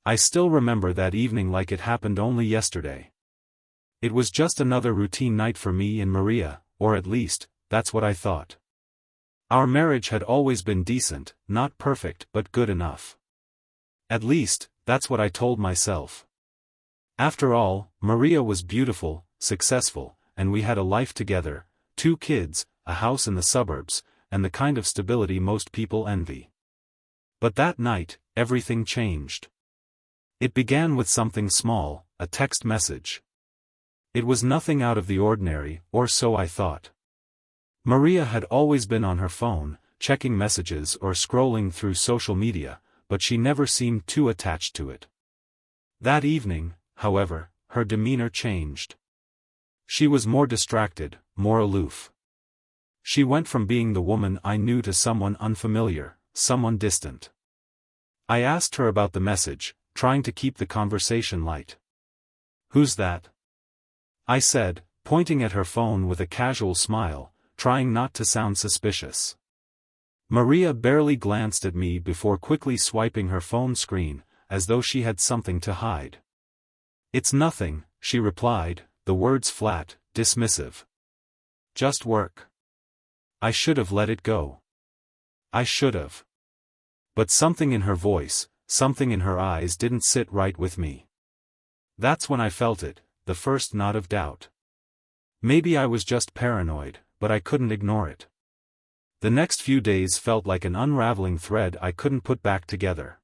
I still remember that evening like it happened only yesterday. It was just another routine night for me and Maria, or at least, that's what I thought. Our marriage had always been decent, not perfect but good enough. At least, that's what I told myself. After all, Maria was beautiful, successful, and we had a life together, 2 kids, a house in the suburbs, and the kind of stability most people envy. But that night, everything changed. It began with something small, a text message. It was nothing out of the ordinary, or so I thought. Maria had always been on her phone, checking messages or scrolling through social media, but she never seemed too attached to it. That evening, however, her demeanor changed. She was more distracted, more aloof. She went from being the woman I knew to someone unfamiliar, someone distant. I asked her about the message, trying to keep the conversation light. "Who's that?" I said, pointing at her phone with a casual smile, trying not to sound suspicious. Maria barely glanced at me before quickly swiping her phone screen, as though she had something to hide. "It's nothing," she replied, the words flat, dismissive. "Just work." I should have let it go. I should have. But something in her voice, something in her eyes didn't sit right with me. That's when I felt it, the first nod of doubt. Maybe I was just paranoid, but I couldn't ignore it. The next few days felt like an unraveling thread I couldn't put back together.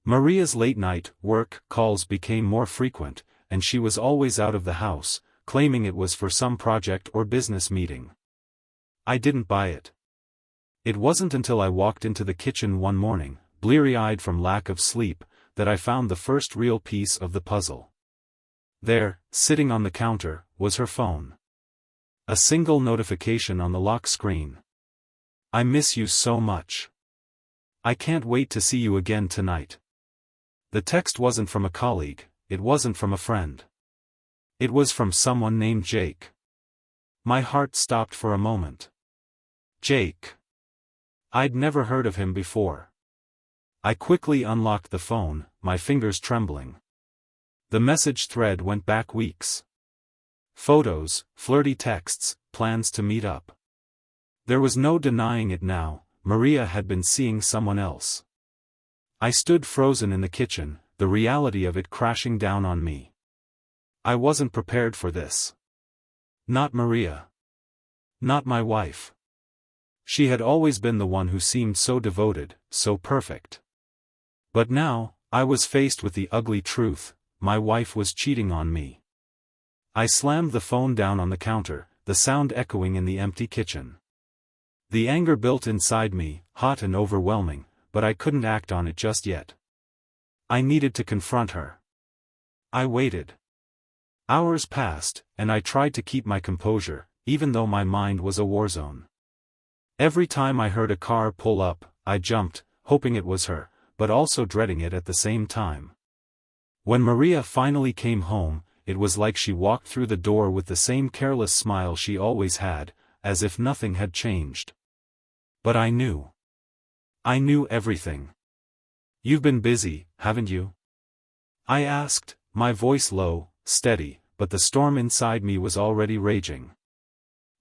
Maria's late-night work calls became more frequent, and she was always out of the house, claiming it was for some project or business meeting. I didn't buy it. It wasn't until I walked into the kitchen one morning, bleary-eyed from lack of sleep, that I found the first real piece of the puzzle. There, sitting on the counter, was her phone. A single notification on the lock screen. "I miss you so much. I can't wait to see you again tonight." The text wasn't from a colleague, it wasn't from a friend. It was from someone named Jake. My heart stopped for a moment. Jake. I'd never heard of him before. I quickly unlocked the phone, my fingers trembling. The message thread went back weeks. Photos, flirty texts, plans to meet up. There was no denying it now, Maria had been seeing someone else. I stood frozen in the kitchen, the reality of it crashing down on me. I wasn't prepared for this. Not Maria. Not my wife. She had always been the one who seemed so devoted, so perfect. But now, I was faced with the ugly truth, my wife was cheating on me. I slammed the phone down on the counter, the sound echoing in the empty kitchen. The anger built inside me, hot and overwhelming, but I couldn't act on it just yet. I needed to confront her. I waited. Hours passed, and I tried to keep my composure, even though my mind was a war zone. Every time I heard a car pull up, I jumped, hoping it was her, but also dreading it at the same time. When Maria finally came home, it was like she walked through the door with the same careless smile she always had, as if nothing had changed. But I knew. I knew everything. "You've been busy, haven't you?" I asked, my voice low, steady, but the storm inside me was already raging.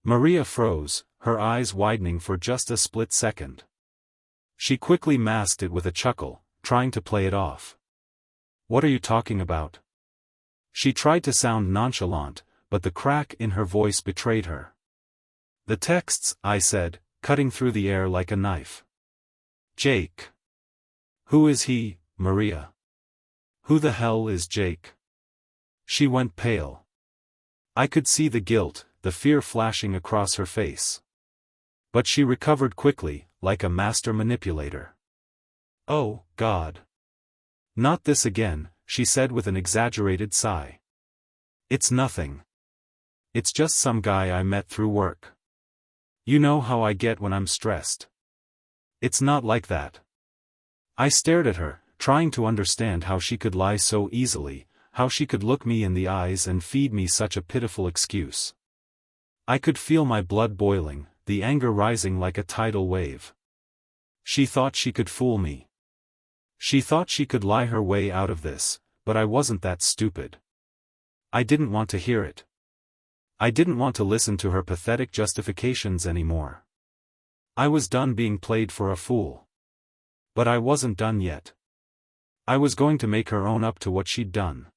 Maria froze, her eyes widening for just a split second. She quickly masked it with a chuckle, trying to play it off. "What are you talking about?" She tried to sound nonchalant, but the crack in her voice betrayed her. "The texts," I said, cutting through the air like a knife. "Jake. Who is he, Maria? Who the hell is Jake?" She went pale. I could see the guilt, the fear flashing across her face. But she recovered quickly, like a master manipulator. "Oh, God. Not this again," she said with an exaggerated sigh. "It's nothing. It's just some guy I met through work. You know how I get when I'm stressed. It's not like that." I stared at her, trying to understand how she could lie so easily, how she could look me in the eyes and feed me such a pitiful excuse. I could feel my blood boiling, the anger rising like a tidal wave. She thought she could fool me. She thought she could lie her way out of this, but I wasn't that stupid. I didn't want to hear it. I didn't want to listen to her pathetic justifications anymore. I was done being played for a fool. But I wasn't done yet. I was going to make her own up to what she'd done.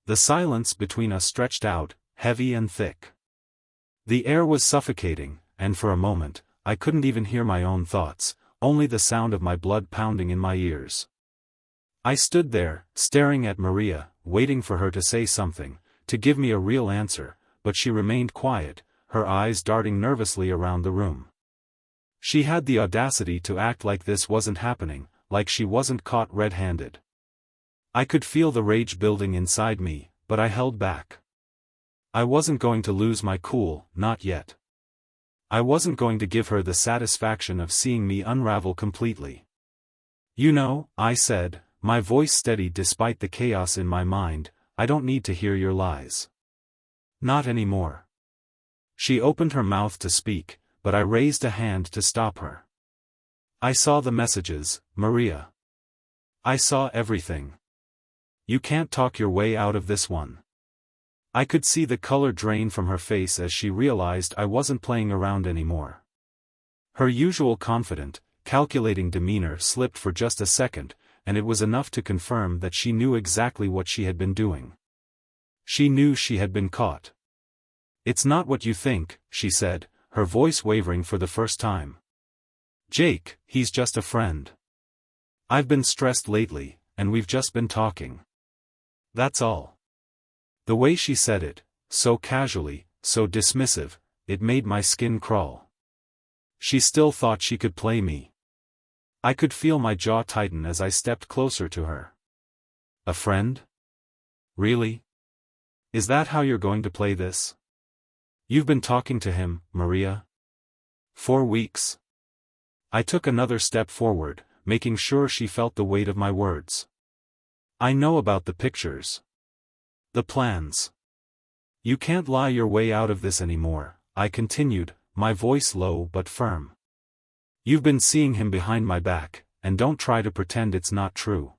The silence between us stretched out, heavy and thick. The air was suffocating, and for a moment, I couldn't even hear my own thoughts, only the sound of my blood pounding in my ears. I stood there, staring at Maria, waiting for her to say something, to give me a real answer, but she remained quiet, her eyes darting nervously around the room. She had the audacity to act like this wasn't happening, like she wasn't caught red-handed. I could feel the rage building inside me, but I held back. I wasn't going to lose my cool, not yet. I wasn't going to give her the satisfaction of seeing me unravel completely. You know, I said, my voice steady despite the chaos in my mind, I don't need to hear your lies. Not anymore. She opened her mouth to speak, but I raised a hand to stop her. I saw the messages, Maria. I saw everything. You can't talk your way out of this one. I could see the color drain from her face as she realized I wasn't playing around anymore. Her usual confident, calculating demeanor slipped for just a second, and it was enough to confirm that she knew exactly what she had been doing. She knew she had been caught. It's not what you think, she said, her voice wavering for the first time. Jake, he's just a friend. I've been stressed lately, and we've just been talking. That's all. The way she said it, so casually, so dismissive, it made my skin crawl. She still thought she could play me. I could feel my jaw tighten as I stepped closer to her. A friend? Really? Is that how you're going to play this? You've been talking to him, Maria? 4 weeks? I took another step forward, making sure she felt the weight of my words. I know about the pictures. The plans. You can't lie your way out of this anymore, I continued, my voice low but firm. You've been seeing him behind my back, and don't try to pretend it's not true.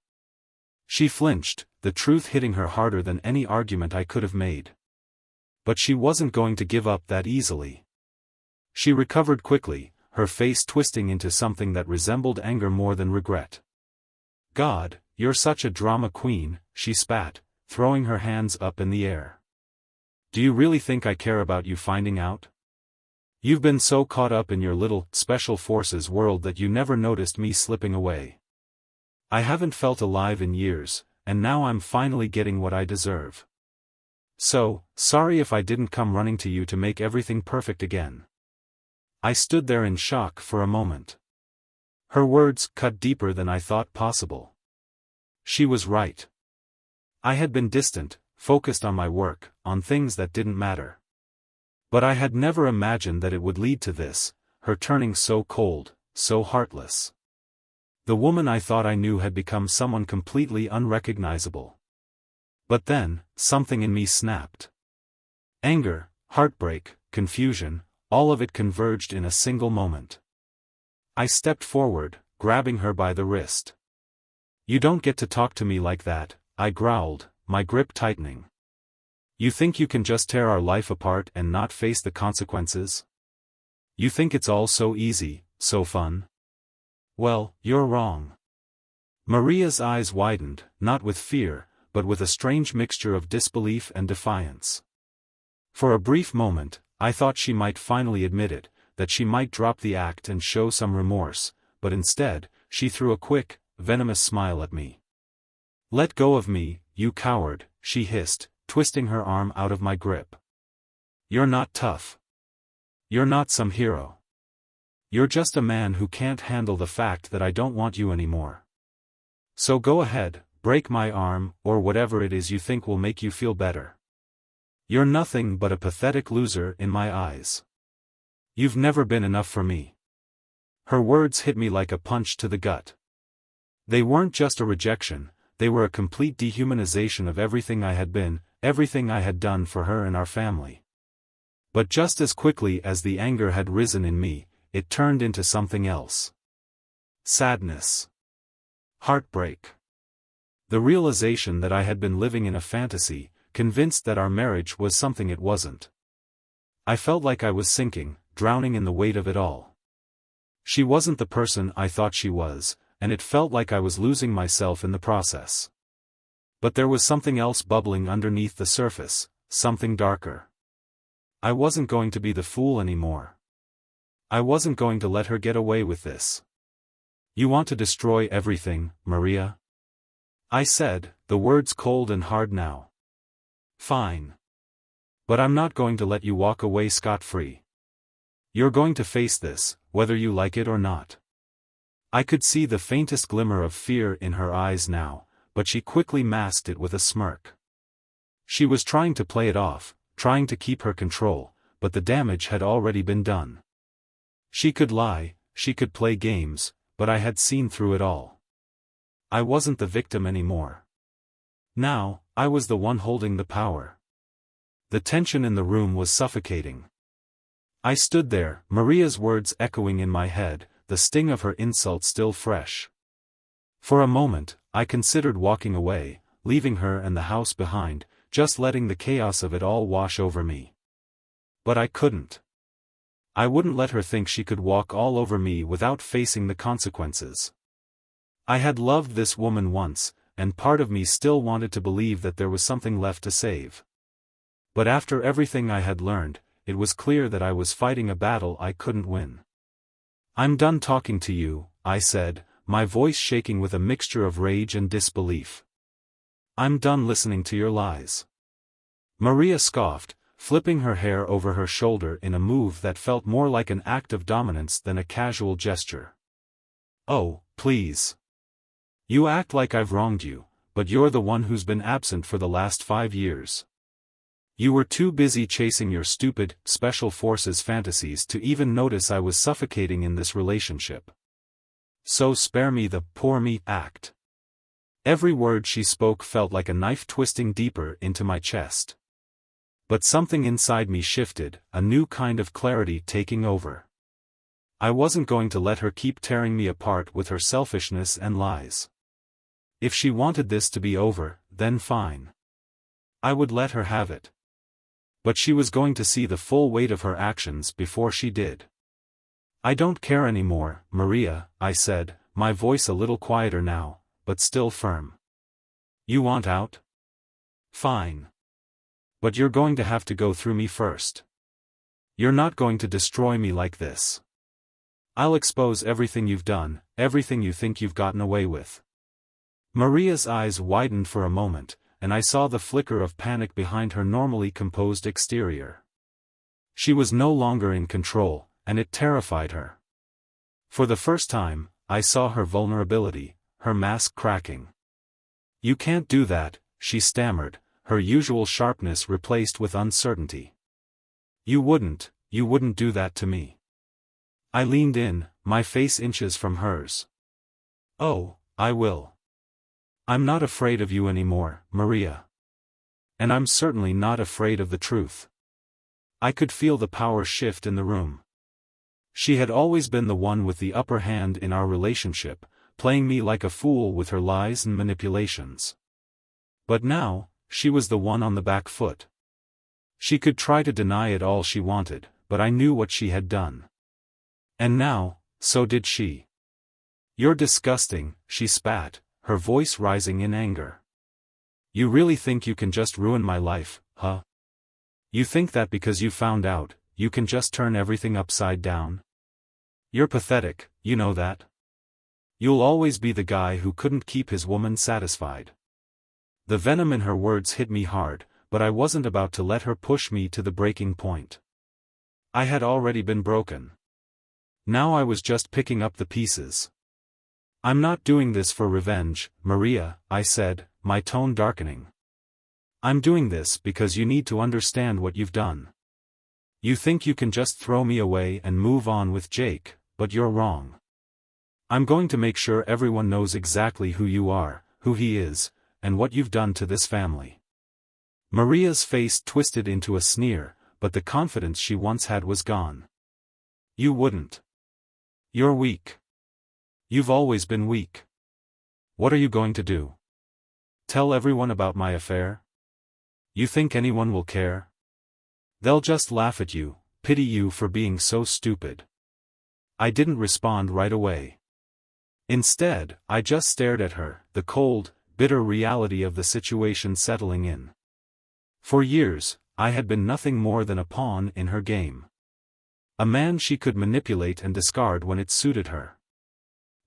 She flinched, the truth hitting her harder than any argument I could have made. But she wasn't going to give up that easily. She recovered quickly, her face twisting into something that resembled anger more than regret. God, you're such a drama queen, she spat, throwing her hands up in the air. Do you really think I care about you finding out? You've been so caught up in your little, special forces world that you never noticed me slipping away. I haven't felt alive in years, and now I'm finally getting what I deserve. So, sorry if I didn't come running to you to make everything perfect again. I stood there in shock for a moment. Her words cut deeper than I thought possible. She was right. I had been distant, focused on my work, on things that didn't matter. But I had never imagined that it would lead to this, her turning so cold, so heartless. The woman I thought I knew had become someone completely unrecognizable. But then, something in me snapped. Anger, heartbreak, confusion, all of it converged in a single moment. I stepped forward, grabbing her by the wrist. You don't get to talk to me like that, I growled, my grip tightening. You think you can just tear our life apart and not face the consequences? You think it's all so easy, so fun? Well, you're wrong. Maria's eyes widened, not with fear, but with a strange mixture of disbelief and defiance. For a brief moment, I thought she might finally admit it, that she might drop the act and show some remorse, but instead, she threw a quick, venomous smile at me. Let go of me, you coward, she hissed, twisting her arm out of my grip. You're not tough. You're not some hero. You're just a man who can't handle the fact that I don't want you anymore. So go ahead, break my arm, or whatever it is you think will make you feel better. You're nothing but a pathetic loser in my eyes. You've never been enough for me. Her words hit me like a punch to the gut. They weren't just a rejection, they were a complete dehumanization of everything I had been, everything I had done for her and our family. But just as quickly as the anger had risen in me, it turned into something else. Sadness. Heartbreak. The realization that I had been living in a fantasy, convinced that our marriage was something it wasn't. I felt like I was sinking, drowning in the weight of it all. She wasn't the person I thought she was, and it felt like I was losing myself in the process. But there was something else bubbling underneath the surface, something darker. I wasn't going to be the fool anymore. I wasn't going to let her get away with this. You want to destroy everything, Maria? I said, the words cold and hard now. Fine. But I'm not going to let you walk away scot-free. You're going to face this, whether you like it or not. I could see the faintest glimmer of fear in her eyes now, but she quickly masked it with a smirk. She was trying to play it off, trying to keep her control, but the damage had already been done. She could lie, she could play games, but I had seen through it all. I wasn't the victim anymore. Now, I was the one holding the power. The tension in the room was suffocating. I stood there, Maria's words echoing in my head, the sting of her insult still fresh. For a moment, I considered walking away, leaving her and the house behind, just letting the chaos of it all wash over me. But I couldn't. I wouldn't let her think she could walk all over me without facing the consequences. I had loved this woman once, and part of me still wanted to believe that there was something left to save. But after everything I had learned, it was clear that I was fighting a battle I couldn't win. I'm done talking to you, I said, my voice shaking with a mixture of rage and disbelief. I'm done listening to your lies. Maria scoffed, flipping her hair over her shoulder in a move that felt more like an act of dominance than a casual gesture. Oh, please. You act like I've wronged you, but you're the one who's been absent for the last 5 years. You were too busy chasing your stupid, special forces fantasies to even notice I was suffocating in this relationship. So spare me the poor me act. Every word she spoke felt like a knife twisting deeper into my chest. But something inside me shifted, a new kind of clarity taking over. I wasn't going to let her keep tearing me apart with her selfishness and lies. If she wanted this to be over, then fine. I would let her have it. But she was going to see the full weight of her actions before she did. I don't care anymore, Maria, I said, my voice a little quieter now, but still firm. You want out? Fine. But you're going to have to go through me first. You're not going to destroy me like this. I'll expose everything you've done, everything you think you've gotten away with. Maria's eyes widened for a moment, and I saw the flicker of panic behind her normally composed exterior. She was no longer in control, and it terrified her. For the first time, I saw her vulnerability, her mask cracking. You can't do that, she stammered, her usual sharpness replaced with uncertainty. You wouldn't do that to me. I leaned in, my face inches from hers. Oh, I will. I'm not afraid of you anymore, Maria. And I'm certainly not afraid of the truth. I could feel the power shift in the room. She had always been the one with the upper hand in our relationship, playing me like a fool with her lies and manipulations. But now, she was the one on the back foot. She could try to deny it all she wanted, but I knew what she had done. And now, so did she. You're disgusting, she spat, her voice rising in anger. You really think you can just ruin my life, huh? You think that because you found out, you can just turn everything upside down? You're pathetic, you know that? You'll always be the guy who couldn't keep his woman satisfied. The venom in her words hit me hard, but I wasn't about to let her push me to the breaking point. I had already been broken. Now I was just picking up the pieces. I'm not doing this for revenge, Maria, I said, my tone darkening. I'm doing this because you need to understand what you've done. You think you can just throw me away and move on with Jake, but you're wrong. I'm going to make sure everyone knows exactly who you are, who he is, and what you've done to this family. Maria's face twisted into a sneer, but the confidence she once had was gone. You wouldn't. You're weak. You've always been weak. What are you going to do? Tell everyone about my affair? You think anyone will care? They'll just laugh at you, pity you for being so stupid. I didn't respond right away. Instead, I just stared at her, the cold, bitter reality of the situation settling in. For years, I had been nothing more than a pawn in her game. A man she could manipulate and discard when it suited her.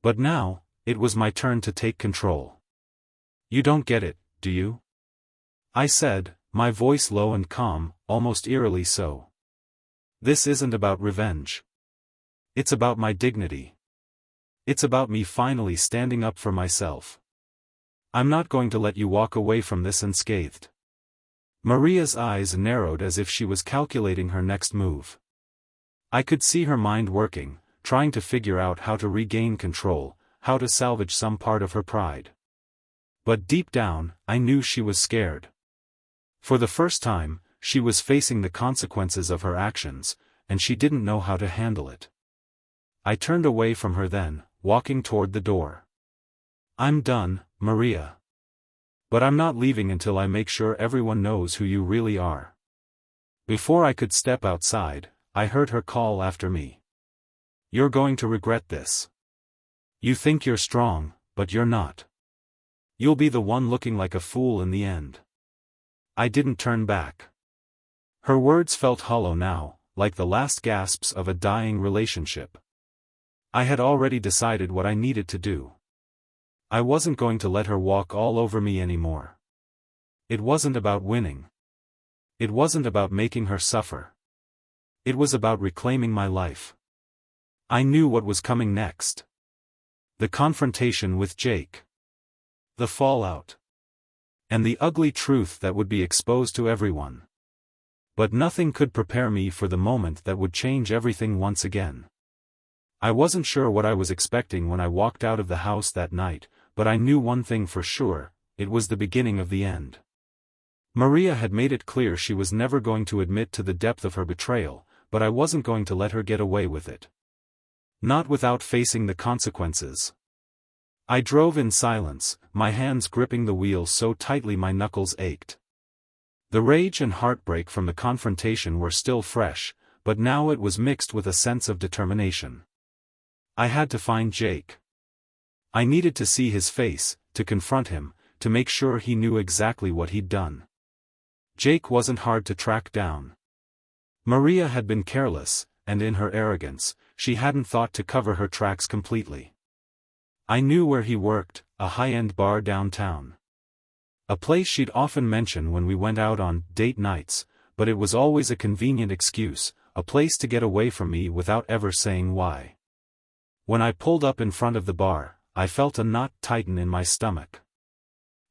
But now, it was my turn to take control. You don't get it, do you? I said, my voice low and calm, almost eerily so. This isn't about revenge. It's about my dignity. It's about me finally standing up for myself. I'm not going to let you walk away from this unscathed. Maria's eyes narrowed as if she was calculating her next move. I could see her mind working, trying to figure out how to regain control, how to salvage some part of her pride. But deep down, I knew she was scared. For the first time, she was facing the consequences of her actions, and she didn't know how to handle it. I turned away from her then, walking toward the door. I'm done, Maria. But I'm not leaving until I make sure everyone knows who you really are. Before I could step outside, I heard her call after me. You're going to regret this. You think you're strong, but you're not. You'll be the one looking like a fool in the end. I didn't turn back. Her words felt hollow now, like the last gasps of a dying relationship. I had already decided what I needed to do. I wasn't going to let her walk all over me anymore. It wasn't about winning. It wasn't about making her suffer. It was about reclaiming my life. I knew what was coming next. The confrontation with Jake. The fallout. And the ugly truth that would be exposed to everyone. But nothing could prepare me for the moment that would change everything once again. I wasn't sure what I was expecting when I walked out of the house that night, but I knew one thing for sure, it was the beginning of the end. Maria had made it clear she was never going to admit to the depth of her betrayal, but I wasn't going to let her get away with it. Not without facing the consequences. I drove in silence, my hands gripping the wheel so tightly my knuckles ached. The rage and heartbreak from the confrontation were still fresh, but now it was mixed with a sense of determination. I had to find Jake. I needed to see his face, to confront him, to make sure he knew exactly what he'd done. Jake wasn't hard to track down. Maria had been careless, and in her arrogance, she hadn't thought to cover her tracks completely. I knew where he worked, a high-end bar downtown. A place she'd often mention when we went out on date nights, but it was always a convenient excuse, a place to get away from me without ever saying why. When I pulled up in front of the bar, I felt a knot tighten in my stomach.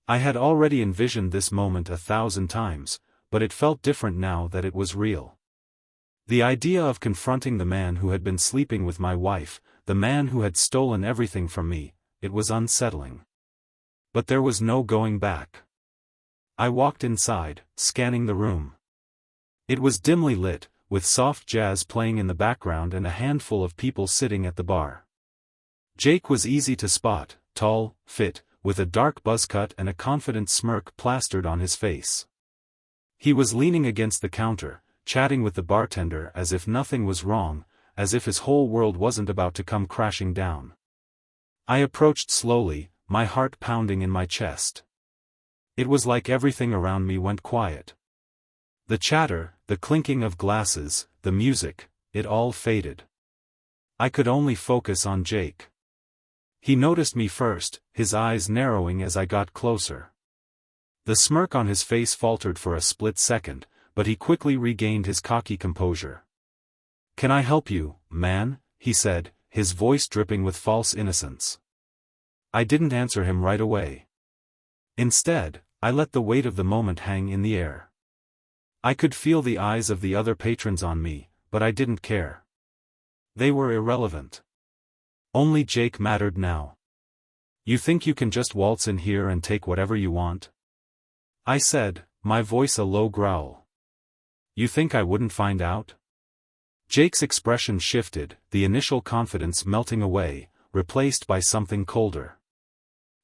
I had already envisioned this moment 1,000 times, but it felt different now that it was real. The idea of confronting the man who had been sleeping with my wife, the man who had stolen everything from me, it was unsettling. But there was no going back. I walked inside, scanning the room. It was dimly lit, with soft jazz playing in the background and a handful of people sitting at the bar. Jake was easy to spot, tall, fit, with a dark buzz cut and a confident smirk plastered on his face. He was leaning against the counter, chatting with the bartender as if nothing was wrong, as if his whole world wasn't about to come crashing down. I approached slowly, my heart pounding in my chest. It was like everything around me went quiet. The chatter, the clinking of glasses, the music, it all faded. I could only focus on Jake. He noticed me first, his eyes narrowing as I got closer. The smirk on his face faltered for a split second, but he quickly regained his cocky composure. "Can I help you, man?" he said, his voice dripping with false innocence. I didn't answer him right away. Instead, I let the weight of the moment hang in the air. I could feel the eyes of the other patrons on me, but I didn't care. They were irrelevant. Only Jake mattered now. "You think you can just waltz in here and take whatever you want?" I said, my voice a low growl. "You think I wouldn't find out?" Jake's expression shifted, the initial confidence melting away, replaced by something colder.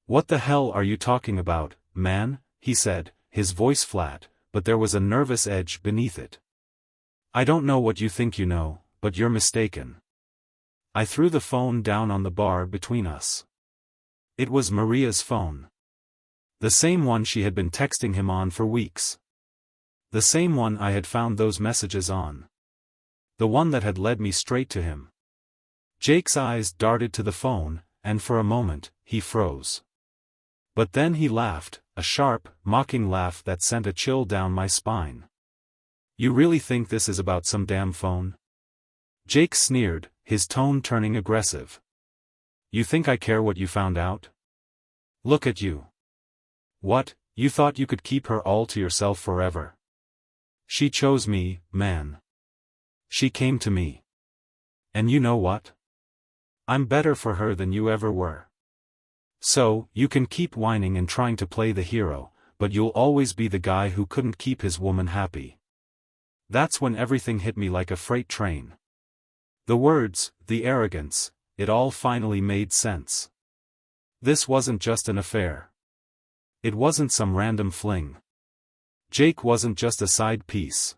"What the hell are you talking about, man?" he said, his voice flat, but there was a nervous edge beneath it. "I don't know what you think you know, but you're mistaken." I threw the phone down on the bar between us. It was Maria's phone. The same one she had been texting him on for weeks. The same one I had found those messages on. The one that had led me straight to him. Jake's eyes darted to the phone, and for a moment, he froze. But then he laughed, a sharp, mocking laugh that sent a chill down my spine. "You really think this is about some damn phone?" Jake sneered, his tone turning aggressive. "You think I care what you found out? Look at you. What, you thought you could keep her all to yourself forever? She chose me, man. She came to me. And you know what? I'm better for her than you ever were. So, you can keep whining and trying to play the hero, but you'll always be the guy who couldn't keep his woman happy." That's when everything hit me like a freight train. The words, the arrogance, it all finally made sense. This wasn't just an affair. It wasn't some random fling. Jake wasn't just a side piece.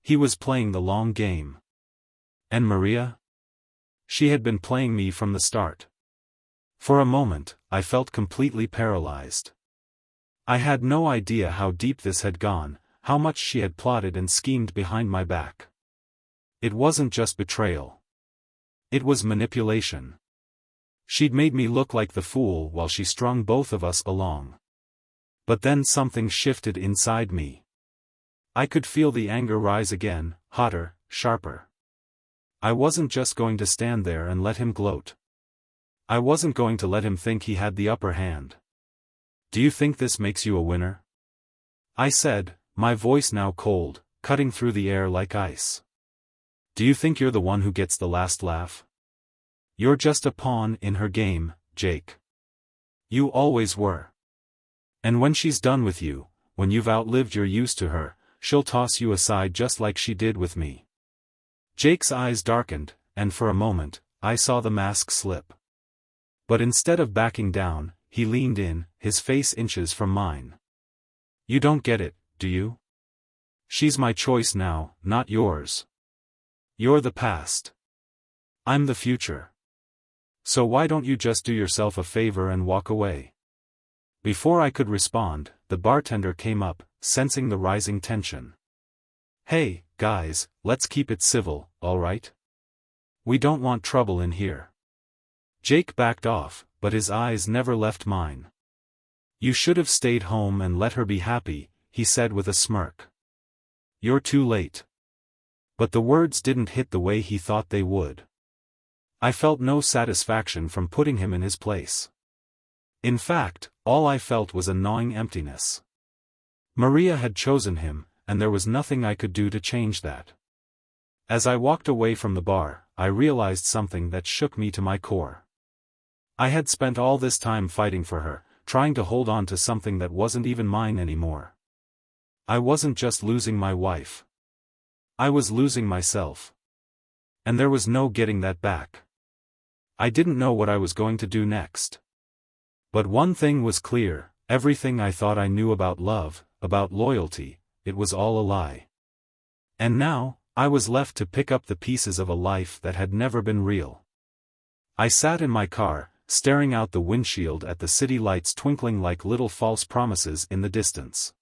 He was playing the long game. And Maria? She had been playing me from the start. For a moment, I felt completely paralyzed. I had no idea how deep this had gone, how much she had plotted and schemed behind my back. It wasn't just betrayal. It was manipulation. She'd made me look like the fool while she strung both of us along. But then something shifted inside me. I could feel the anger rise again, hotter, sharper. I wasn't just going to stand there and let him gloat. I wasn't going to let him think he had the upper hand. "Do you think this makes you a winner?" I said, my voice now cold, cutting through the air like ice. "Do you think you're the one who gets the last laugh? You're just a pawn in her game, Jake. You always were. And when she's done with you, when you've outlived your use to her, she'll toss you aside just like she did with me." Jake's eyes darkened, and for a moment, I saw the mask slip. But instead of backing down, he leaned in, his face inches from mine. "You don't get it, do you? She's my choice now, not yours. You're the past. I'm the future. So why don't you just do yourself a favor and walk away?" Before I could respond, the bartender came up, sensing the rising tension. "Hey, guys, let's keep it civil, all right? We don't want trouble in here." Jake backed off, but his eyes never left mine. "You should have stayed home and let her be happy," he said with a smirk. "You're too late." But the words didn't hit the way he thought they would. I felt no satisfaction from putting him in his place. In fact, all I felt was a gnawing emptiness. Maria had chosen him, and there was nothing I could do to change that. As I walked away from the bar, I realized something that shook me to my core. I had spent all this time fighting for her, trying to hold on to something that wasn't even mine anymore. I wasn't just losing my wife. I was losing myself. And there was no getting that back. I didn't know what I was going to do next. But one thing was clear, everything I thought I knew about love, about loyalty, it was all a lie. And now, I was left to pick up the pieces of a life that had never been real. I sat in my car, staring out the windshield at the city lights twinkling like little false promises in the distance.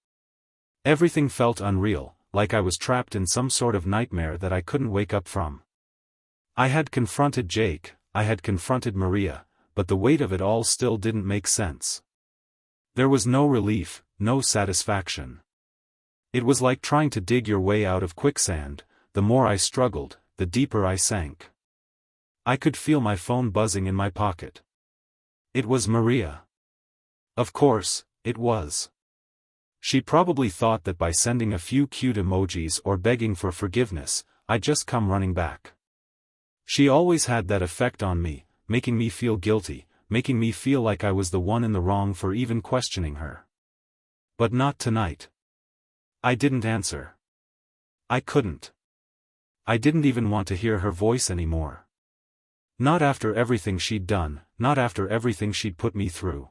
Everything felt unreal, like I was trapped in some sort of nightmare that I couldn't wake up from. I had confronted Jake, I had confronted Maria, but the weight of it all still didn't make sense. There was no relief, no satisfaction. It was like trying to dig your way out of quicksand. The more I struggled, the deeper I sank. I could feel my phone buzzing in my pocket. It was Maria. Of course, it was. She probably thought that by sending a few cute emojis or begging for forgiveness, I'd just come running back. She always had that effect on me, making me feel guilty, making me feel like I was the one in the wrong for even questioning her. But not tonight. I didn't answer. I couldn't. I didn't even want to hear her voice anymore. Not after everything she'd done, not after everything she'd put me through.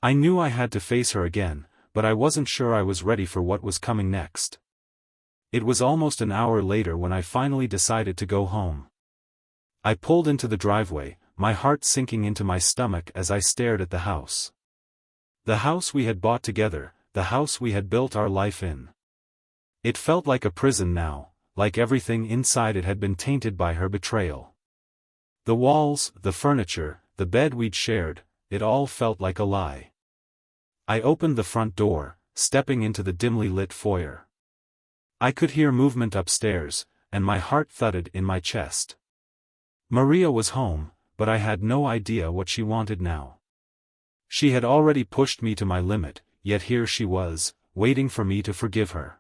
I knew I had to face her again, but I wasn't sure I was ready for what was coming next. It was almost an hour later when I finally decided to go home. I pulled into the driveway, my heart sinking into my stomach as I stared at the house. The house we had bought together, the house we had built our life in. It felt like a prison now, like everything inside it had been tainted by her betrayal. The walls, the furniture, the bed we'd shared, it all felt like a lie. I opened the front door, stepping into the dimly lit foyer. I could hear movement upstairs, and my heart thudded in my chest. Maria was home, but I had no idea what she wanted now. She had already pushed me to my limit, yet here she was, waiting for me to forgive her.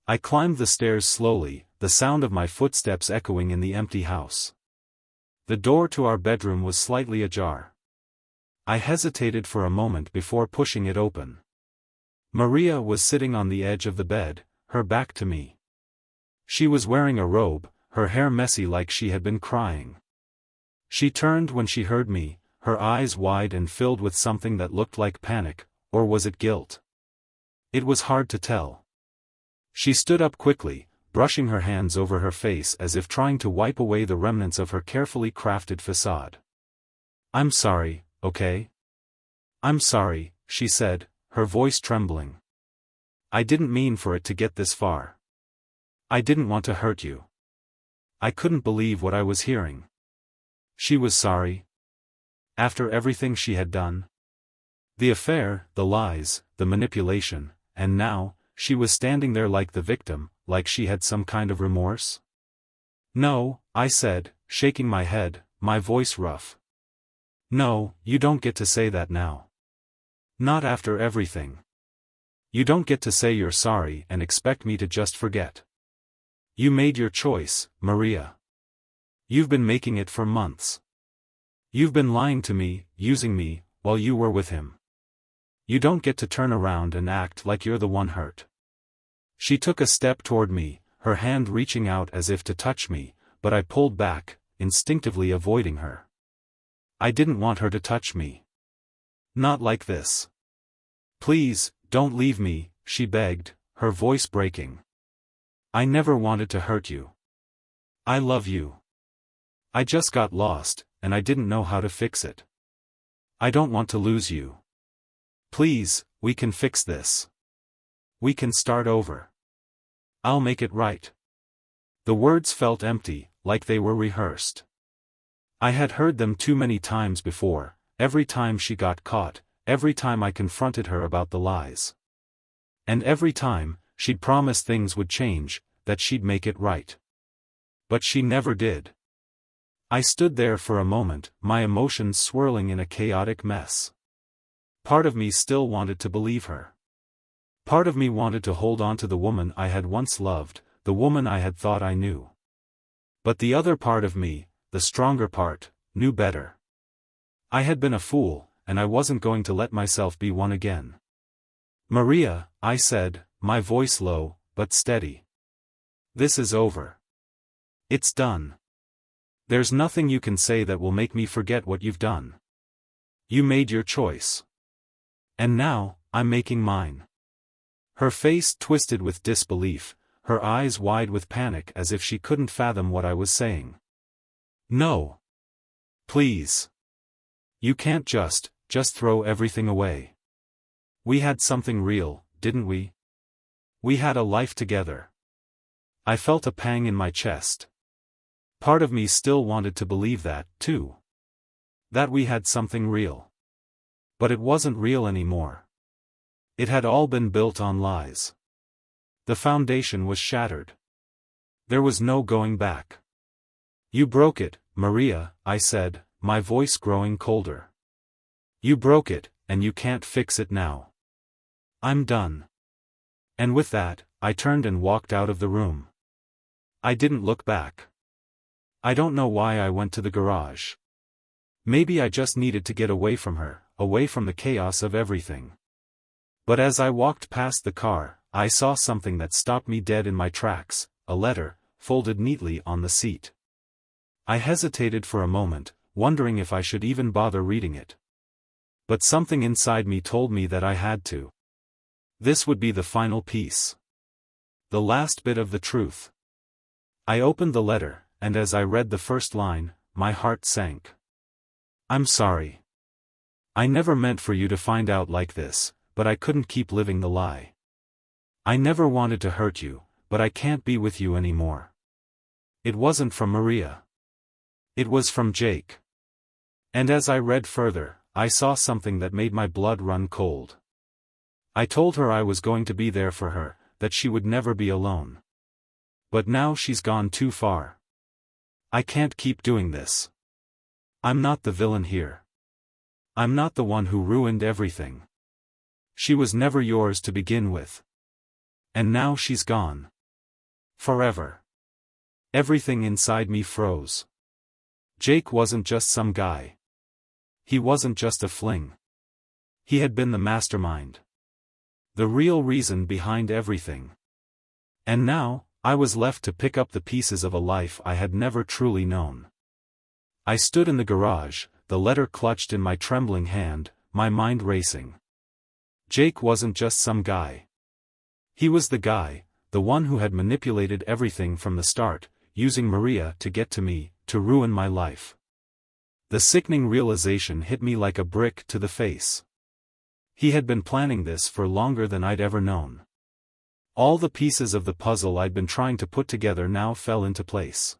I climbed the stairs slowly, the sound of my footsteps echoing in the empty house. The door to our bedroom was slightly ajar. I hesitated for a moment before pushing it open. Maria was sitting on the edge of the bed, her back to me. She was wearing a robe, her hair messy like she had been crying. She turned when she heard me, her eyes wide and filled with something that looked like panic, or was it guilt? It was hard to tell. She stood up quickly, brushing her hands over her face as if trying to wipe away the remnants of her carefully crafted facade. "I'm sorry, okay? I'm sorry," she said, her voice trembling. "I didn't mean for it to get this far. I didn't want to hurt you." I couldn't believe what I was hearing. She was sorry? After everything she had done? The affair, the lies, the manipulation, and now, she was standing there like the victim, like she had some kind of remorse? "No," I said, shaking my head, my voice rough. "No, you don't get to say that now. Not after everything. You don't get to say you're sorry and expect me to just forget. You made your choice, Maria. You've been making it for months. You've been lying to me, using me, while you were with him. You don't get to turn around and act like you're the one hurt." She took a step toward me, her hand reaching out as if to touch me, but I pulled back, instinctively avoiding her. I didn't want her to touch me. Not like this. "Please, don't leave me," she begged, her voice breaking. "I never wanted to hurt you. I love you. I just got lost, and I didn't know how to fix it. I don't want to lose you. Please, we can fix this. We can start over. I'll make it right." The words felt empty, like they were rehearsed. I had heard them too many times before, every time she got caught, every time I confronted her about the lies. And every time, she'd promise things would change, that she'd make it right. But she never did. I stood there for a moment, my emotions swirling in a chaotic mess. Part of me still wanted to believe her. Part of me wanted to hold on to the woman I had once loved, the woman I had thought I knew. But the other part of me, the stronger part, knew better. I had been a fool, and I wasn't going to let myself be one again. "Maria," I said, my voice low, but steady. "This is over. It's done. There's nothing you can say that will make me forget what you've done. You made your choice. And now, I'm making mine." Her face twisted with disbelief, her eyes wide with panic as if she couldn't fathom what I was saying. "No. Please. You can't just throw everything away. We had something real, didn't we? We had a life together." I felt a pang in my chest. Part of me still wanted to believe that, too. That we had something real. But it wasn't real anymore. It had all been built on lies. The foundation was shattered. There was no going back. "You broke it, Maria," I said, my voice growing colder. "You broke it, and you can't fix it now. I'm done." And with that, I turned and walked out of the room. I didn't look back. I don't know why I went to the garage. Maybe I just needed to get away from her, away from the chaos of everything. But as I walked past the car, I saw something that stopped me dead in my tracks, a letter, folded neatly on the seat. I hesitated for a moment, wondering if I should even bother reading it. But something inside me told me that I had to. This would be the final piece. The last bit of the truth. I opened the letter, and as I read the first line, my heart sank. I'm sorry. I never meant for you to find out like this, but I couldn't keep living the lie. I never wanted to hurt you, but I can't be with you anymore. It wasn't from Maria. It was from Jake. And as I read further, I saw something that made my blood run cold. I told her I was going to be there for her, that she would never be alone. But now she's gone too far. I can't keep doing this. I'm not the villain here. I'm not the one who ruined everything. She was never yours to begin with. And now she's gone. Forever. Everything inside me froze. Jake wasn't just some guy. He wasn't just a fling. He had been the mastermind. The real reason behind everything. And now, I was left to pick up the pieces of a life I had never truly known. I stood in the garage, the letter clutched in my trembling hand, my mind racing. Jake wasn't just some guy. He was the guy, the one who had manipulated everything from the start, using Maria to get to me, to ruin my life. The sickening realization hit me like a brick to the face. He had been planning this for longer than I'd ever known. All the pieces of the puzzle I'd been trying to put together now fell into place.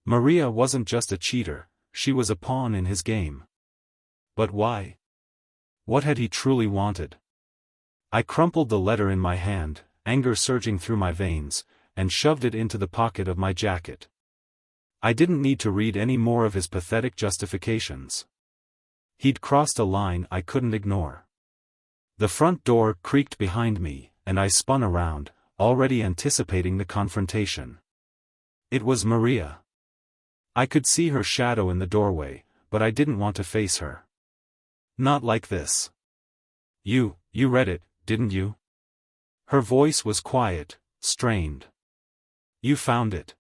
Maria wasn't just a cheater, she was a pawn in his game. But why? What had he truly wanted? I crumpled the letter in my hand, anger surging through my veins, and shoved it into the pocket of my jacket. I didn't need to read any more of his pathetic justifications. He'd crossed a line I couldn't ignore. The front door creaked behind me, and I spun around, already anticipating the confrontation. It was Maria. I could see her shadow in the doorway, but I didn't want to face her. Not like this. You read it, didn't you? Her voice was quiet, strained. You found it.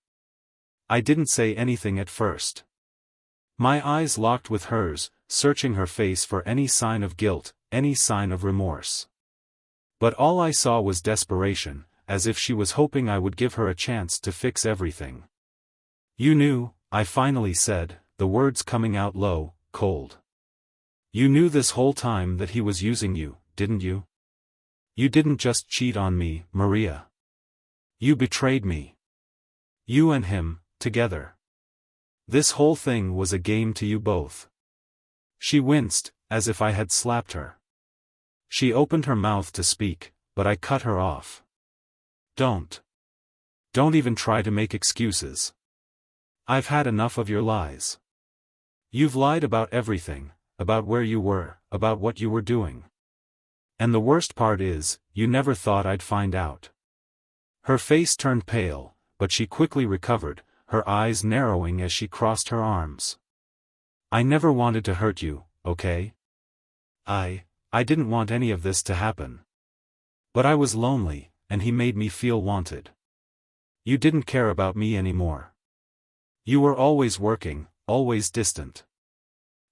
I didn't say anything at first. My eyes locked with hers, searching her face for any sign of guilt, any sign of remorse. But all I saw was desperation, as if she was hoping I would give her a chance to fix everything. You knew, I finally said, the words coming out low, cold. You knew this whole time that he was using you, didn't you? You didn't just cheat on me, Maria. You betrayed me. You and him, together. This whole thing was a game to you both. She winced, as if I had slapped her. She opened her mouth to speak, but I cut her off. Don't even try to make excuses. I've had enough of your lies. You've lied about everything, about where you were, about what you were doing. And the worst part is, you never thought I'd find out. Her face turned pale, but she quickly recovered, her eyes narrowing as she crossed her arms. I never wanted to hurt you, okay? I didn't want any of this to happen. But I was lonely, and he made me feel wanted. You didn't care about me anymore. You were always working, always distant.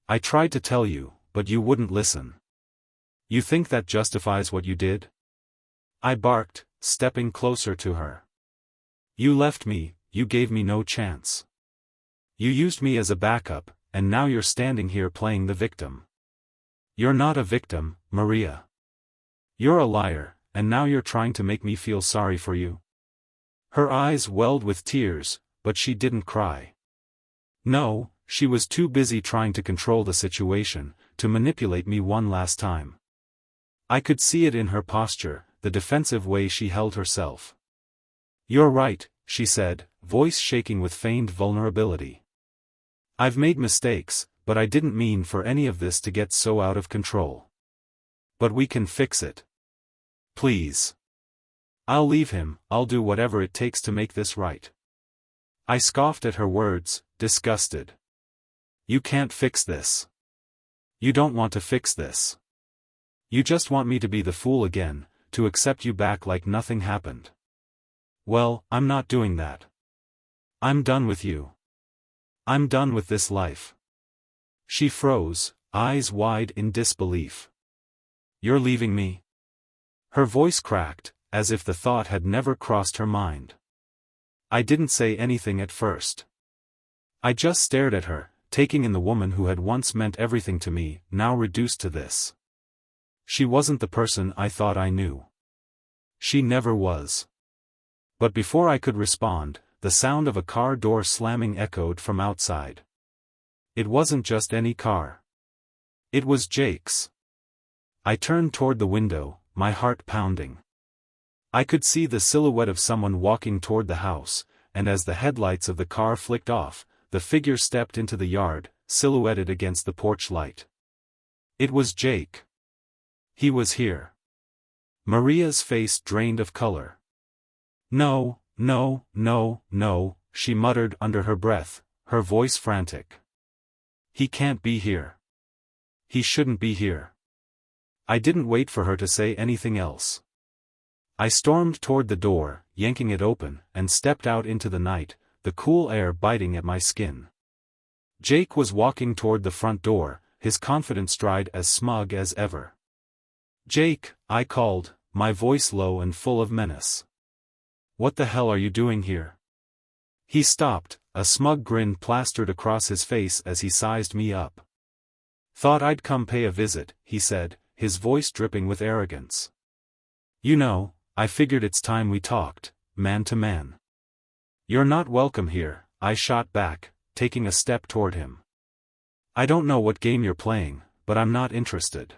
I tried to tell you, but you wouldn't listen. You think that justifies what you did? I barked, stepping closer to her. You left me, you gave me no chance. You used me as a backup, and now you're standing here playing the victim. You're not a victim, Maria. You're a liar, and now you're trying to make me feel sorry for you. Her eyes welled with tears, but she didn't cry. No, she was too busy trying to control the situation, to manipulate me one last time. I could see it in her posture, the defensive way she held herself. You're right, she said, voice shaking with feigned vulnerability. I've made mistakes, but I didn't mean for any of this to get so out of control. But we can fix it. Please. I'll leave him, I'll do whatever it takes to make this right. I scoffed at her words, disgusted. You can't fix this. You don't want to fix this. You just want me to be the fool again, to accept you back like nothing happened. Well, I'm not doing that. I'm done with you. I'm done with this life. She froze, eyes wide in disbelief. "You're leaving me?" Her voice cracked, as if the thought had never crossed her mind. I didn't say anything at first. I just stared at her, taking in the woman who had once meant everything to me, now reduced to this. She wasn't the person I thought I knew. She never was. But before I could respond, the sound of a car door slamming echoed from outside. It wasn't just any car. It was Jake's. I turned toward the window, my heart pounding. I could see the silhouette of someone walking toward the house, and as the headlights of the car flicked off, the figure stepped into the yard, silhouetted against the porch light. It was Jake. He was here. Maria's face drained of color. "No, no, no, no," she muttered under her breath, her voice frantic. "He can't be here. He shouldn't be here." I didn't wait for her to say anything else. I stormed toward the door, yanking it open, and stepped out into the night, the cool air biting at my skin. Jake was walking toward the front door, his confident stride as smug as ever. "Jake," I called, my voice low and full of menace. "What the hell are you doing here?" He stopped, a smug grin plastered across his face as he sized me up. "Thought I'd come pay a visit," he said, his voice dripping with arrogance. "You know, I figured it's time we talked, man to man." "You're not welcome here," I shot back, taking a step toward him. "I don't know what game you're playing, but I'm not interested.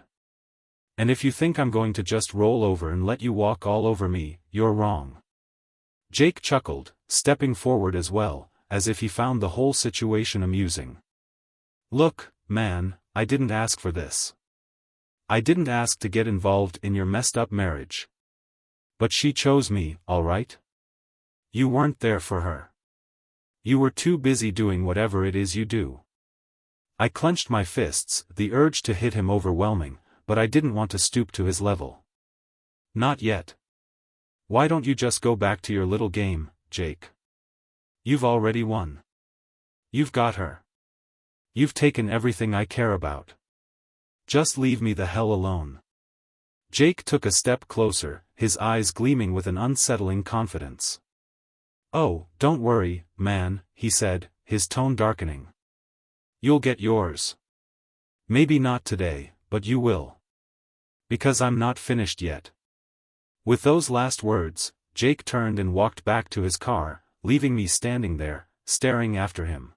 And if you think I'm going to just roll over and let you walk all over me, you're wrong." Jake chuckled, stepping forward as well, as if he found the whole situation amusing. "Look, man, I didn't ask for this. I didn't ask to get involved in your messed up marriage. But she chose me, all right? You weren't there for her. You were too busy doing whatever it is you do." I clenched my fists, the urge to hit him overwhelming, but I didn't want to stoop to his level. "Not yet. Why don't you just go back to your little game, Jake? You've already won. You've got her. You've taken everything I care about. Just leave me the hell alone." Jake took a step closer, his eyes gleaming with an unsettling confidence. "Oh, don't worry, man," he said, his tone darkening. "You'll get yours. Maybe not today, but you will. Because I'm not finished yet." With those last words, Jake turned and walked back to his car, leaving me standing there, staring after him.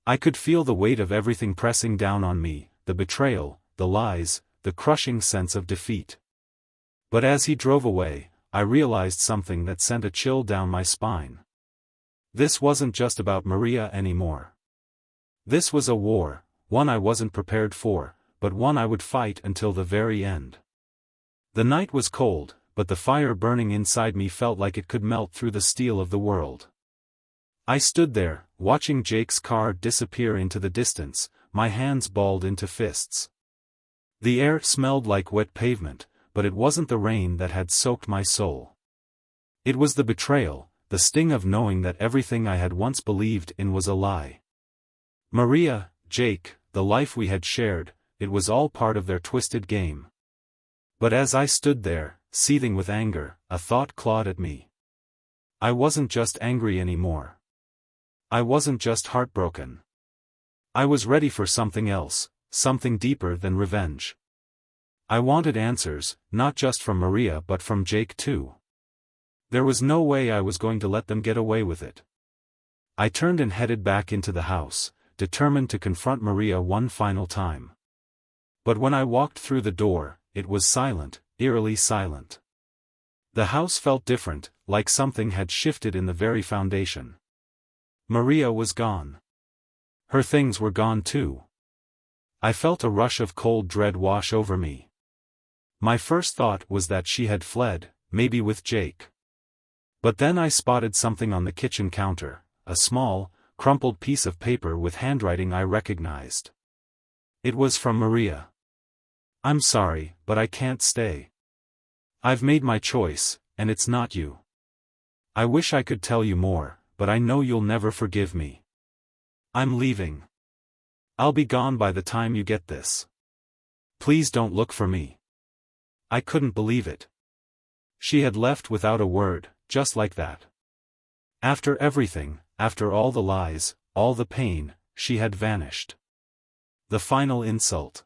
I could feel the weight of everything pressing down on me, the betrayal, the lies, the crushing sense of defeat. But as he drove away, I realized something that sent a chill down my spine. This wasn't just about Maria anymore. This was a war, one I wasn't prepared for, but one I would fight until the very end. The night was cold, but the fire burning inside me felt like it could melt through the steel of the world. I stood there, watching Jake's car disappear into the distance, my hands balled into fists. The air smelled like wet pavement, but it wasn't the rain that had soaked my soul. It was the betrayal, the sting of knowing that everything I had once believed in was a lie. Maria, Jake, the life we had shared, it was all part of their twisted game. But as I stood there, seething with anger, a thought clawed at me. I wasn't just angry anymore. I wasn't just heartbroken. I was ready for something else, something deeper than revenge. I wanted answers, not just from Maria but from Jake too. There was no way I was going to let them get away with it. I turned and headed back into the house, determined to confront Maria one final time. But when I walked through the door, it was silent, eerily silent. The house felt different, like something had shifted in the very foundation. Maria was gone. Her things were gone too. I felt a rush of cold dread wash over me. My first thought was that she had fled, maybe with Jake. But then I spotted something on the kitchen counter, a small, crumpled piece of paper with handwriting I recognized. It was from Maria. "I'm sorry, but I can't stay. I've made my choice, and it's not you. I wish I could tell you more, but I know you'll never forgive me. I'm leaving. I'll be gone by the time you get this. Please don't look for me. I couldn't believe it. She had left without a word, just like that. After everything, after all the lies, all the pain, she had vanished. The final insult.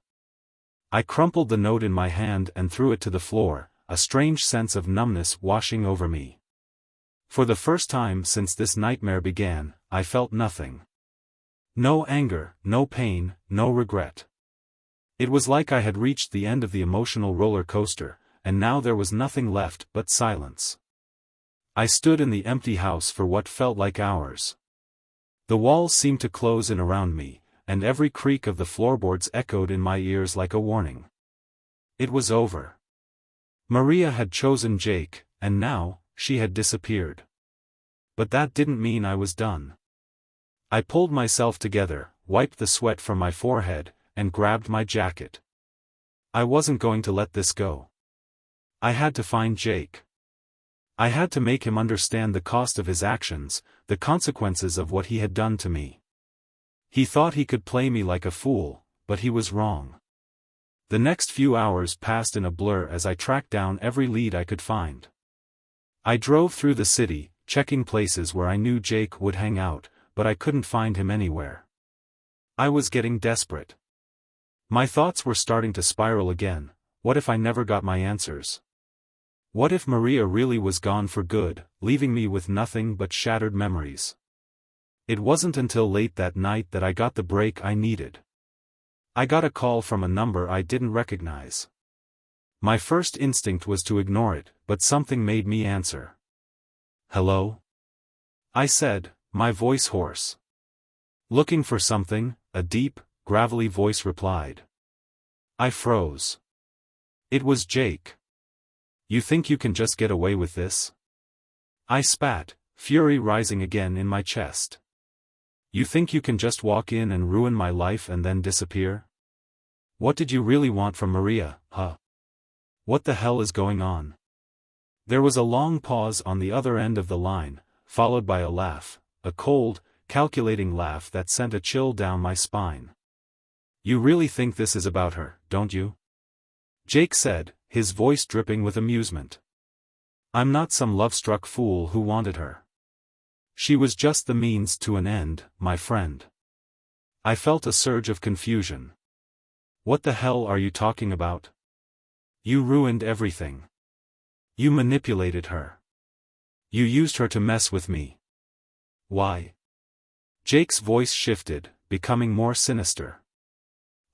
I crumpled the note in my hand and threw it to the floor, a strange sense of numbness washing over me. For the first time since this nightmare began, I felt nothing. No anger, no pain, no regret. It was like I had reached the end of the emotional roller coaster, and now there was nothing left but silence. I stood in the empty house for what felt like hours. The walls seemed to close in around me, and every creak of the floorboards echoed in my ears like a warning. It was over. Maria had chosen Jake, and now, she had disappeared. But that didn't mean I was done. I pulled myself together, wiped the sweat from my forehead, and grabbed my jacket. I wasn't going to let this go. I had to find Jake. I had to make him understand the cost of his actions, the consequences of what he had done to me. He thought he could play me like a fool, but he was wrong. The next few hours passed in a blur as I tracked down every lead I could find. I drove through the city, checking places where I knew Jake would hang out, but I couldn't find him anywhere. I was getting desperate. My thoughts were starting to spiral again. What if I never got my answers? What if Maria really was gone for good, leaving me with nothing but shattered memories? It wasn't until late that night that I got the break I needed. I got a call from a number I didn't recognize. My first instinct was to ignore it, but something made me answer. "Hello?" I said, my voice hoarse. "Looking for something?" a deep, gravelly voice replied. I froze. It was Jake. "You think you can just get away with this?" I spat, fury rising again in my chest. "You think you can just walk in and ruin my life and then disappear? What did you really want from Maria, huh? What the hell is going on?" There was a long pause on the other end of the line, followed by a laugh, a cold, calculating laugh that sent a chill down my spine. "You really think this is about her, don't you?" Jake said, his voice dripping with amusement. "I'm not some love-struck fool who wanted her. She was just the means to an end, my friend." I felt a surge of confusion. "What the hell are you talking about? You ruined everything. You manipulated her. You used her to mess with me. Why?" Jake's voice shifted, becoming more sinister.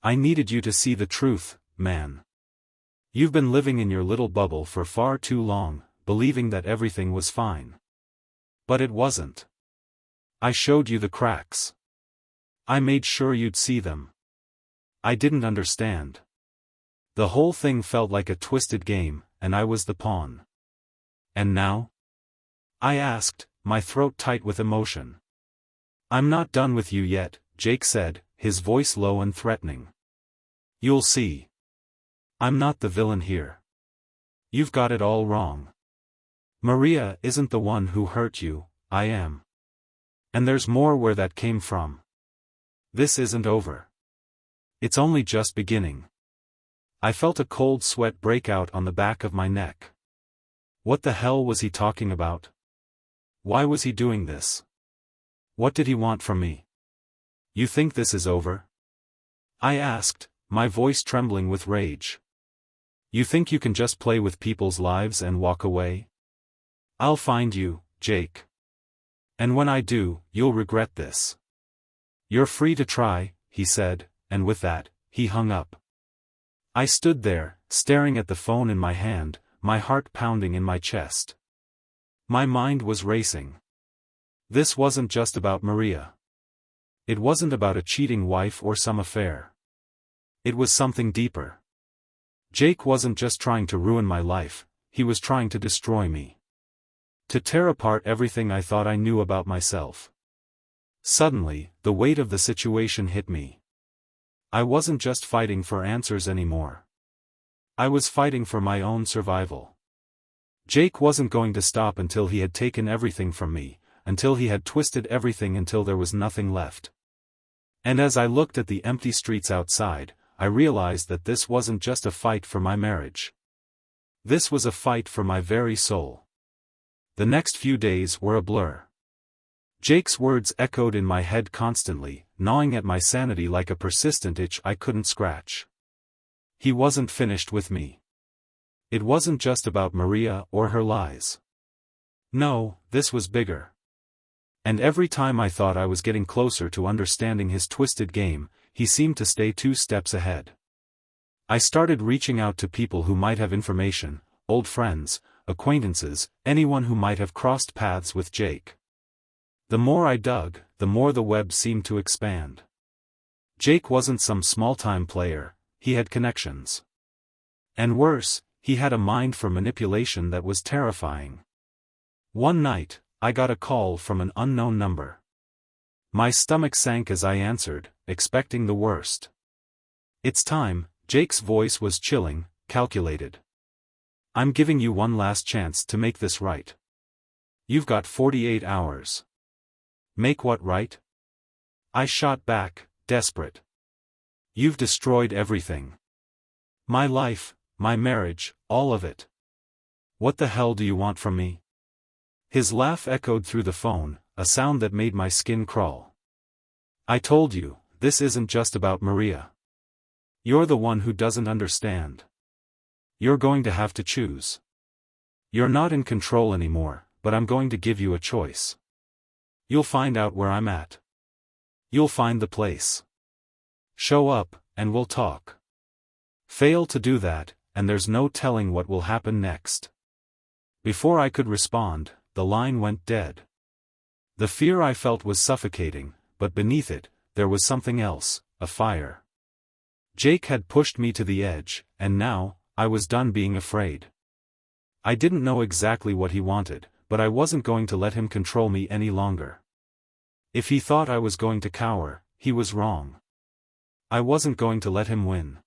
"I needed you to see the truth, man. You've been living in your little bubble for far too long, believing that everything was fine. But it wasn't. I showed you the cracks. I made sure you'd see them. I didn't understand. The whole thing felt like a twisted game, and I was the pawn. And now?" I asked, my throat tight with emotion. "I'm not done with you yet," Jake said, his voice low and threatening. "You'll see. I'm not the villain here. You've got it all wrong. Maria isn't the one who hurt you, I am. And there's more where that came from. This isn't over. It's only just beginning." I felt a cold sweat break out on the back of my neck. What the hell was he talking about? Why was he doing this? What did he want from me? "You think this is over?" I asked, my voice trembling with rage. "You think you can just play with people's lives and walk away? I'll find you, Jake. And when I do, you'll regret this." "You're free to try," he said, and with that, he hung up. I stood there, staring at the phone in my hand, my heart pounding in my chest. My mind was racing. This wasn't just about Maria. It wasn't about a cheating wife or some affair. It was something deeper. Jake wasn't just trying to ruin my life, he was trying to destroy me. To tear apart everything I thought I knew about myself. Suddenly, the weight of the situation hit me. I wasn't just fighting for answers anymore. I was fighting for my own survival. Jake wasn't going to stop until he had taken everything from me, until he had twisted everything until there was nothing left. And as I looked at the empty streets outside, I realized that this wasn't just a fight for my marriage. This was a fight for my very soul. The next few days were a blur. Jake's words echoed in my head constantly, gnawing at my sanity like a persistent itch I couldn't scratch. He wasn't finished with me. It wasn't just about Maria or her lies. No, this was bigger. And every time I thought I was getting closer to understanding his twisted game, he seemed to stay 2 steps ahead. I started reaching out to people who might have information, old friends, acquaintances, anyone who might have crossed paths with Jake. The more I dug, the more the web seemed to expand. Jake wasn't some small-time player, he had connections. And worse, he had a mind for manipulation that was terrifying. One night, I got a call from an unknown number. My stomach sank as I answered, expecting the worst. "It's time," Jake's voice was chilling, calculated. "I'm giving you one last chance to make this right. You've got 48 hours. Make what right?" I shot back, desperate. "You've destroyed everything. My life, my marriage, all of it. What the hell do you want from me?" His laugh echoed through the phone, a sound that made my skin crawl. "I told you, this isn't just about Maria. You're the one who doesn't understand. You're going to have to choose. You're not in control anymore, but I'm going to give you a choice. You'll find out where I'm at. You'll find the place. Show up, and we'll talk. Fail to do that, and there's no telling what will happen next." Before I could respond, the line went dead. The fear I felt was suffocating, but beneath it, there was something else, a fire. Jake had pushed me to the edge, and now, I was done being afraid. I didn't know exactly what he wanted, but I wasn't going to let him control me any longer. If he thought I was going to cower, he was wrong. I wasn't going to let him win.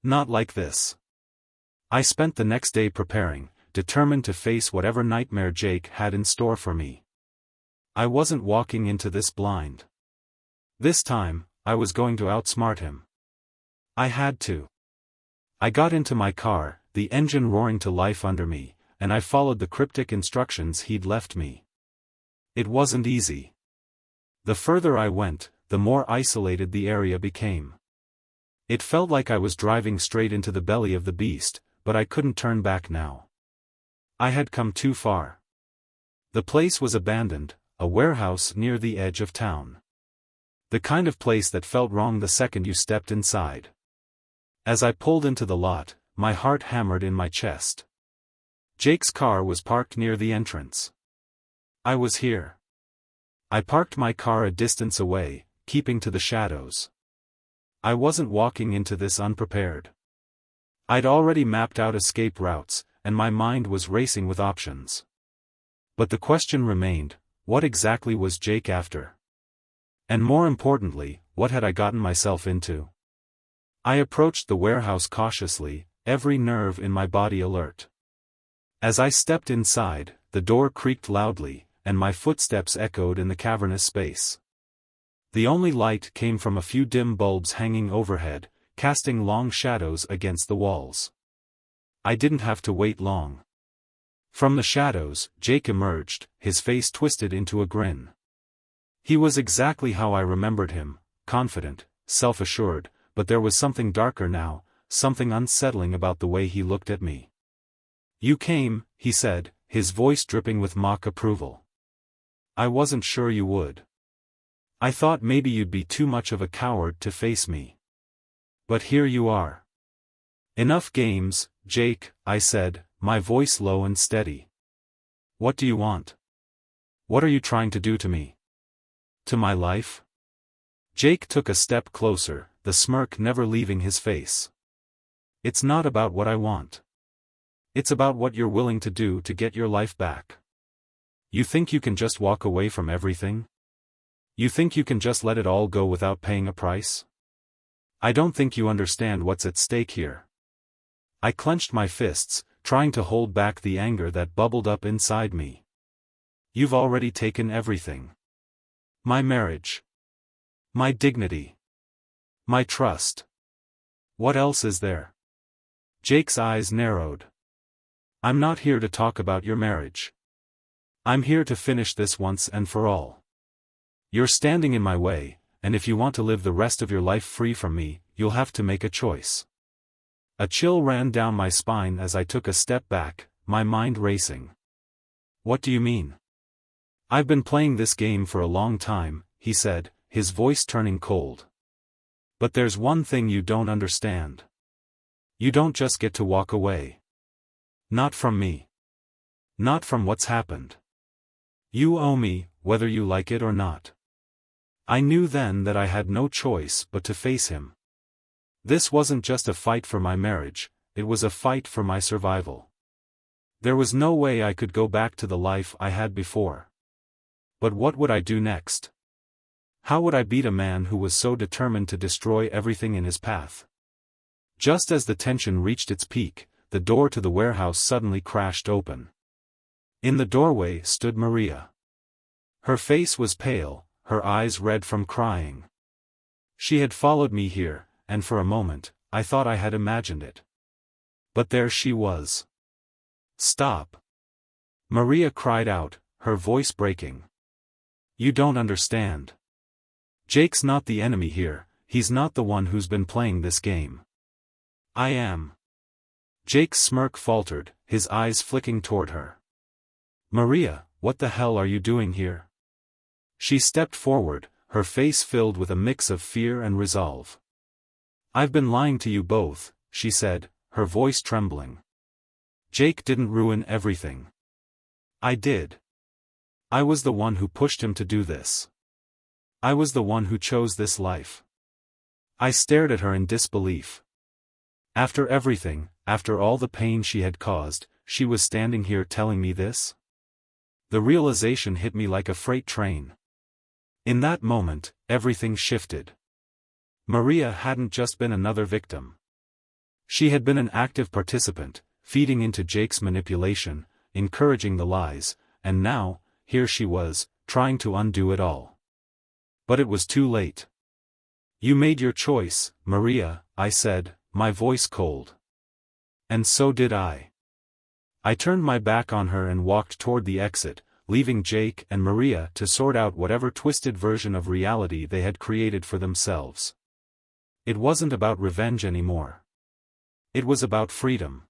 Not like this. I spent the next day preparing, determined to face whatever nightmare Jake had in store for me. I wasn't walking into this blind. This time, I was going to outsmart him. I had to. I got into my car, the engine roaring to life under me, and I followed the cryptic instructions he'd left me. It wasn't easy. The further I went, the more isolated the area became. It felt like I was driving straight into the belly of the beast, but I couldn't turn back now. I had come too far. The place was abandoned, a warehouse near the edge of town. The kind of place that felt wrong the second you stepped inside. As I pulled into the lot, my heart hammered in my chest. Jake's car was parked near the entrance. I was here. I parked my car a distance away, keeping to the shadows. I wasn't walking into this unprepared. I'd already mapped out escape routes, and my mind was racing with options. But the question remained, what exactly was Jake after? And more importantly, what had I gotten myself into? I approached the warehouse cautiously, every nerve in my body alert. As I stepped inside, the door creaked loudly, and my footsteps echoed in the cavernous space. The only light came from a few dim bulbs hanging overhead, casting long shadows against the walls. I didn't have to wait long. From the shadows, Jake emerged, his face twisted into a grin. He was exactly how I remembered him, confident, self-assured, but there was something darker now, something unsettling about the way he looked at me. "You came," he said, his voice dripping with mock approval. "I wasn't sure you would. I thought maybe you'd be too much of a coward to face me. But here you are." "Enough games, Jake," I said, my voice low and steady. "What do you want? What are you trying to do to me? To my life?" Jake took a step closer, the smirk never leaving his face. "It's not about what I want. It's about what you're willing to do to get your life back. You think you can just walk away from everything? You think you can just let it all go without paying a price? I don't think you understand what's at stake here." I clenched my fists, trying to hold back the anger that bubbled up inside me. "You've already taken everything. My marriage. My dignity. My trust. What else is there? Jake's eyes narrowed. I'm not here to talk about your marriage. I'm here to finish this once and for all. You're standing in my way, and if you want to live the rest of your life free from me, you'll have to make a choice. A chill ran down my spine as I took a step back, my mind racing. What do you mean? I've been playing this game for a long time, he said, his voice turning cold. But there's one thing you don't understand. You don't just get to walk away. Not from me. Not from what's happened. You owe me, whether you like it or not. I knew then that I had no choice but to face him. This wasn't just a fight for my marriage, it was a fight for my survival. There was no way I could go back to the life I had before. But what would I do next? How would I beat a man who was so determined to destroy everything in his path? Just as the tension reached its peak, the door to the warehouse suddenly crashed open. In the doorway stood Maria. Her face was pale, her eyes red from crying. She had followed me here, and for a moment, I thought I had imagined it. But there she was. Stop! Maria cried out, her voice breaking. You don't understand. Jake's not the enemy here, he's not the one who's been playing this game. I am. Jake's smirk faltered, his eyes flicking toward her. Maria, what the hell are you doing here? She stepped forward, her face filled with a mix of fear and resolve. I've been lying to you both, she said, her voice trembling. Jake didn't ruin everything. I did. I was the one who pushed him to do this. I was the one who chose this life. I stared at her in disbelief. After everything, after all the pain she had caused, she was standing here telling me this? The realization hit me like a freight train. In that moment, everything shifted. Maria hadn't just been another victim. She had been an active participant, feeding into Jake's manipulation, encouraging the lies, and now, here she was, trying to undo it all. But it was too late. You made your choice, Maria, I said, my voice cold. And so did I. I turned my back on her and walked toward the exit, leaving Jake and Maria to sort out whatever twisted version of reality they had created for themselves. It wasn't about revenge anymore. It was about freedom.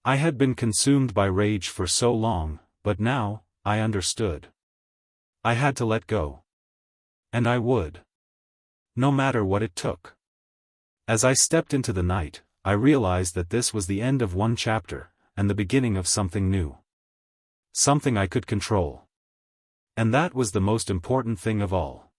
I had been consumed by rage for so long, but now, I understood. I had to let go. And I would. No matter what it took. As I stepped into the night, I realized that this was the end of one chapter, and the beginning of something new. Something I could control. And that was the most important thing of all.